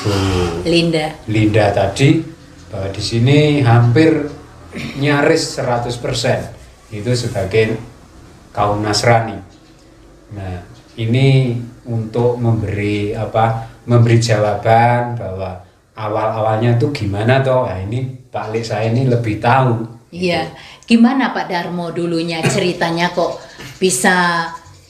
Ibu Linda tadi bahwa di sini hampir nyaris 100% itu sebagai kaum Nasrani. Nah, ini untuk memberi jawaban bahwa awal-awalnya tuh gimana toh. Nah, ini Pak Lik saya ini lebih tahu. Iya, gimana Pak Darmo dulunya ceritanya kok bisa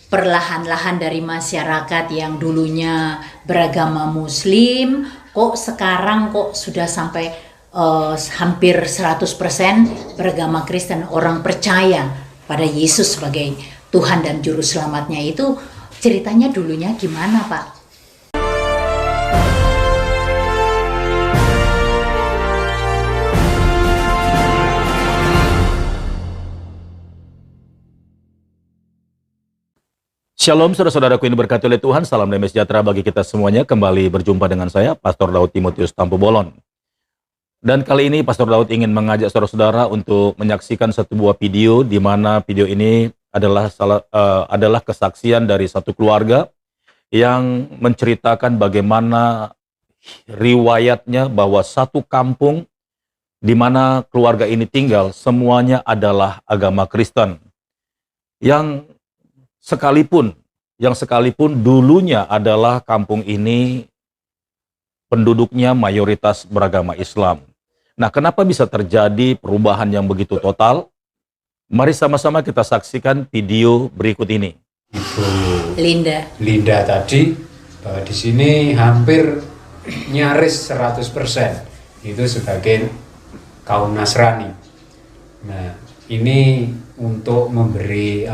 perlahan-lahan dari masyarakat yang dulunya beragama Muslim, kok sekarang kok sudah sampai hampir 100% beragama Kristen, orang percaya pada Yesus sebagai Tuhan dan Juru Selamatnya. Itu ceritanya dulunya gimana Pak? Shalom saudara-saudaraku yang diberkati oleh Tuhan, salam damai sejahtera bagi kita semuanya. Kembali berjumpa dengan saya, Pastor Daud Timotius Tampu Bolon. Dan kali ini Pastor Daud ingin mengajak saudara-saudara untuk menyaksikan satu buah video, di mana video ini adalah kesaksian dari satu keluarga yang menceritakan bagaimana riwayatnya bahwa satu kampung di mana keluarga ini tinggal semuanya adalah agama Kristen. Yang sekalipun dulunya adalah kampung ini penduduknya mayoritas beragama Islam. Nah, kenapa bisa terjadi perubahan yang begitu total? Mari sama-sama kita saksikan video berikut ini. Ibu Linda tadi bahwa di sini hampir nyaris 100% itu sebagai kaum Nasrani. Nah, ini untuk memberi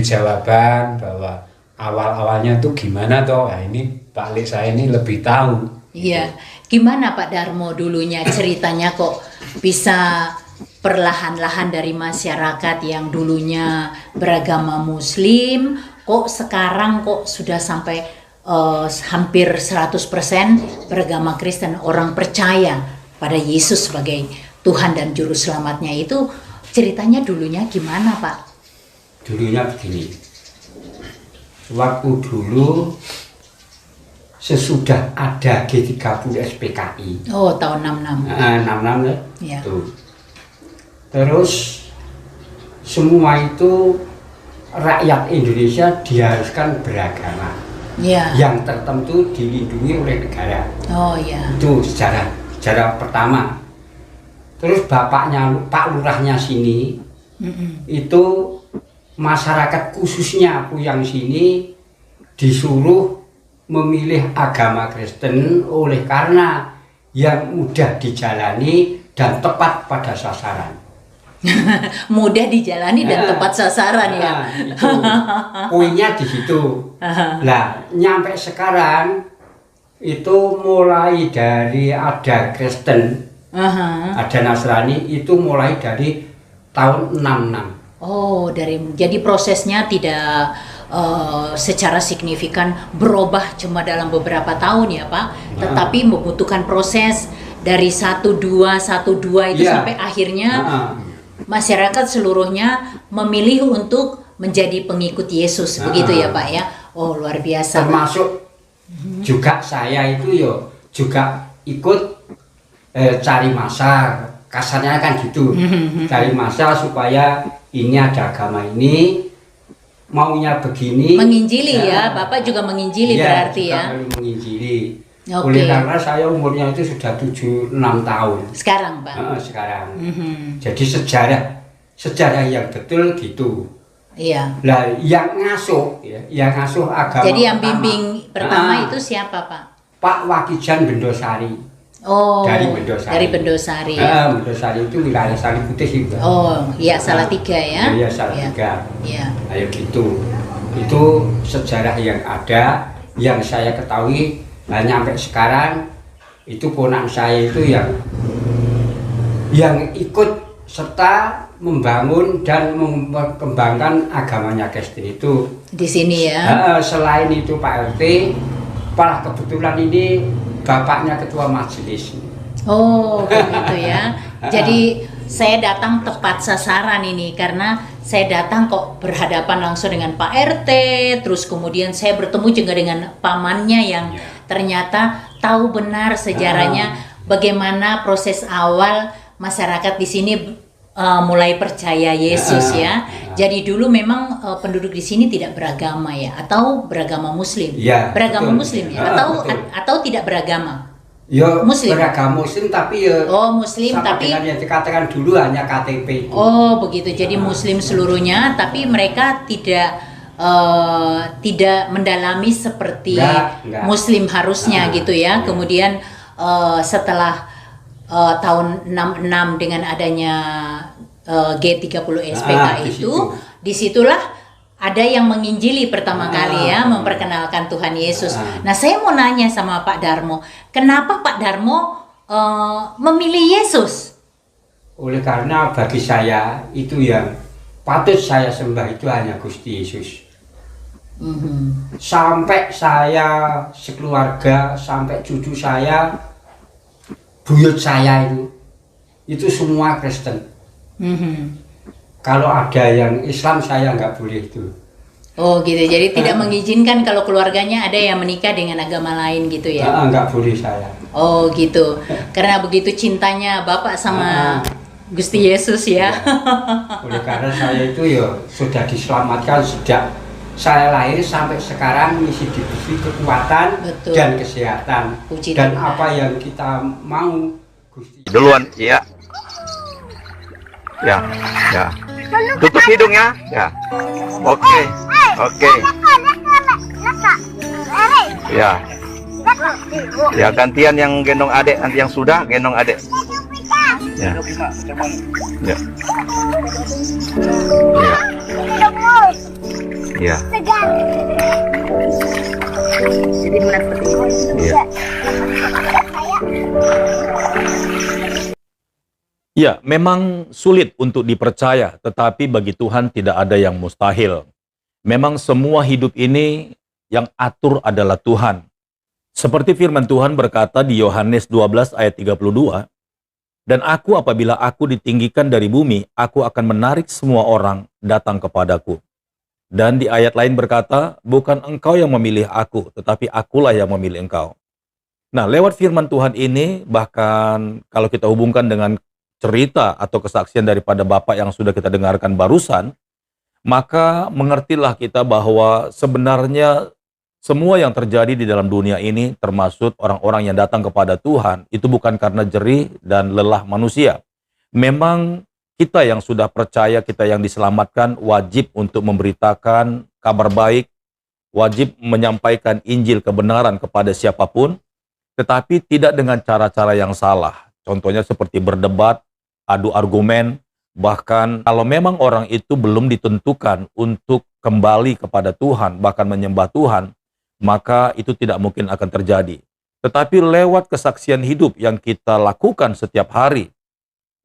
jawaban bahwa awal-awalnya tuh gimana toh. Nah, ini Pak Lik saya ini lebih tahu. Iya, gimana Pak Darmo dulunya ceritanya kok bisa perlahan-lahan dari masyarakat yang dulunya beragama Muslim, kok sekarang kok sudah sampai hampir 100% beragama Kristen, orang percaya pada Yesus sebagai Tuhan dan Juru Selamatnya. Itu ceritanya dulunya gimana Pak? Dulunya begini, waktu dulu sesudah ada G30 SPKI. Oh, tahun 66. 66 ya? Ya. Tuh. Terus semua itu rakyat Indonesia diharuskan beragama. Ya. Yang tertentu dilindungi oleh negara. Oh ya. Itu sejarah pertama. Terus bapaknya, Pak Lurahnya sini, itu masyarakat khususnya aku yang sini disuruh memilih agama Kristen oleh karena yang mudah dijalani dan tepat pada sasaran. Mudah dijalani dan tepat sasaran ya. Itu poinnya di situ. Lah, nyampe sekarang itu mulai dari ada Kristen, ada Nasrani itu mulai dari tahun 66. Oh, jadi prosesnya tidak secara signifikan berubah cuma dalam beberapa tahun ya Pak, tetapi membutuhkan proses dari 12 itu sampai akhirnya masyarakat seluruhnya memilih untuk menjadi pengikut Yesus, begitu ya Pak ya. Oh, luar biasa. Termasuk juga saya itu juga ikut cari masa, kasarnya kan gitu, cari masa supaya ini ada agama ini maunya begini, menginjili ya, Bapak juga menginjili berarti ya. Menginjili. Okay. Oleh karena saya umurnya itu sudah 76 tahun. Sekarang, Pak. Sekarang. Jadi sejarah yang betul gitu. Iya. Lah yang ngasuh agama. Jadi yang bimbing pertama itu siapa, Pak? Pak Wakijan Bendosari. Oh, dari Bendosari. Dari Bendosari. Bendosari itu wilayah Saliputih juga. Oh, iya Salatiga ya. Iya Salatiga. Iya. Ayo gitu. Itu sejarah yang ada, yang saya ketahui. Nah, sampai sekarang itu ponak saya itu yang ikut serta membangun dan mengembangkan agamanya Kristen itu di sini ya. Selain itu Pak RT, malah kebetulan ini bapaknya ketua majelis. Oh, begitu ya. Jadi saya datang tepat sasaran ini karena saya datang kok berhadapan langsung dengan Pak RT, terus kemudian saya bertemu juga dengan pamannya yang ternyata tahu benar sejarahnya bagaimana proses awal masyarakat di sini mulai percaya Yesus ya. Jadi dulu memang penduduk di sini tidak beragama ya, atau beragama Muslim. Ya, beragama betul. Muslim ya, Betul. atau tidak beragama. Ya, Muslim. beragama Muslim tapi ya Muslim sama tapi dengan yang dikatakan dulu hanya KTP itu. begitu. Jadi Muslim seluruhnya, tapi mereka tidak mendalami seperti Enggak. Muslim harusnya gitu ya. Kemudian setelah tahun 66 dengan adanya G30 SPK di itu, situ. disitulah ada yang menginjili pertama kali ya, memperkenalkan Tuhan Yesus. Nah, saya mau nanya sama Pak Darmo, kenapa Pak Darmo memilih Yesus? Oleh karena bagi saya itu yang patut saya sembah itu hanya Gusti Yesus. Sampai saya sekeluarga, sampai cucu saya, buyut saya itu semua Kristen. Kalau ada yang Islam saya nggak boleh itu. Oh gitu, jadi tidak mengizinkan kalau keluarganya ada yang menikah dengan agama lain gitu ya? Nggak boleh saya. Oh gitu, karena begitu cintanya Bapak sama Gusti Yesus ya. Oleh karena saya itu ya sudah diselamatkan sejak saya lahir sampai sekarang, misi diberi kekuatan Betul. dan kesehatan. Puji Dan Tuhan. apa yang kita mau Gusti. Duluan, ya. Ya, ya. Tutup hidungnya, ya. Oke, oke. Ya. Ya, gantian yang gendong adek, nanti yang sudah gendong adek. Ya. Ya. Ya. Ya. Ya. Ya, memang sulit untuk dipercaya, tetapi bagi Tuhan tidak ada yang mustahil. Memang semua hidup ini yang atur adalah Tuhan. Seperti firman Tuhan berkata di Yohanes 12 ayat 32, "Dan aku apabila aku ditinggikan dari bumi, aku akan menarik semua orang datang kepadaku." Dan di ayat lain berkata, "Bukan engkau yang memilih aku, tetapi akulah yang memilih engkau." Nah, lewat firman Tuhan ini, bahkan kalau kita hubungkan dengan cerita atau kesaksian daripada Bapak yang sudah kita dengarkan barusan, maka mengertilah kita bahwa sebenarnya semua yang terjadi di dalam dunia ini, termasuk orang-orang yang datang kepada Tuhan, itu bukan karena jerih dan lelah manusia. Memang kita yang sudah percaya, kita yang diselamatkan, wajib untuk memberitakan kabar baik, wajib menyampaikan Injil kebenaran kepada siapapun, tetapi tidak dengan cara-cara yang salah. Contohnya seperti berdebat, adu argumen, bahkan kalau memang orang itu belum ditentukan untuk kembali kepada Tuhan, bahkan menyembah Tuhan, maka itu tidak mungkin akan terjadi. Tetapi lewat kesaksian hidup yang kita lakukan setiap hari,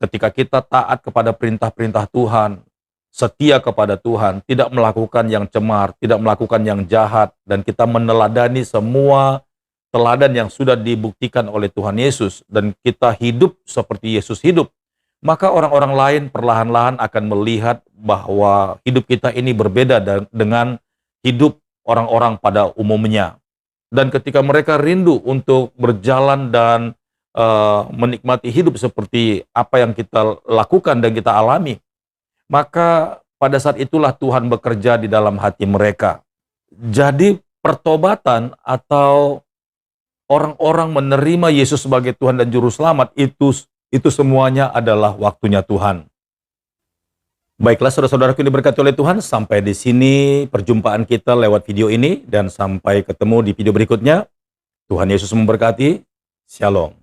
ketika kita taat kepada perintah-perintah Tuhan, setia kepada Tuhan, tidak melakukan yang cemar, tidak melakukan yang jahat, dan kita meneladani semua teladan yang sudah dibuktikan oleh Tuhan Yesus, dan kita hidup seperti Yesus hidup, maka orang-orang lain perlahan-lahan akan melihat bahwa hidup kita ini berbeda dengan hidup orang-orang pada umumnya. Dan ketika mereka rindu untuk berjalan dan menikmati hidup seperti apa yang kita lakukan dan kita alami, maka pada saat itulah Tuhan bekerja di dalam hati mereka. Jadi pertobatan atau orang-orang menerima Yesus sebagai Tuhan dan Juru Selamat itu semuanya adalah waktunya Tuhan. Baiklah saudara-saudaraku yang diberkati oleh Tuhan, sampai di sini perjumpaan kita lewat video ini, dan sampai ketemu di video berikutnya. Tuhan Yesus memberkati. Shalom.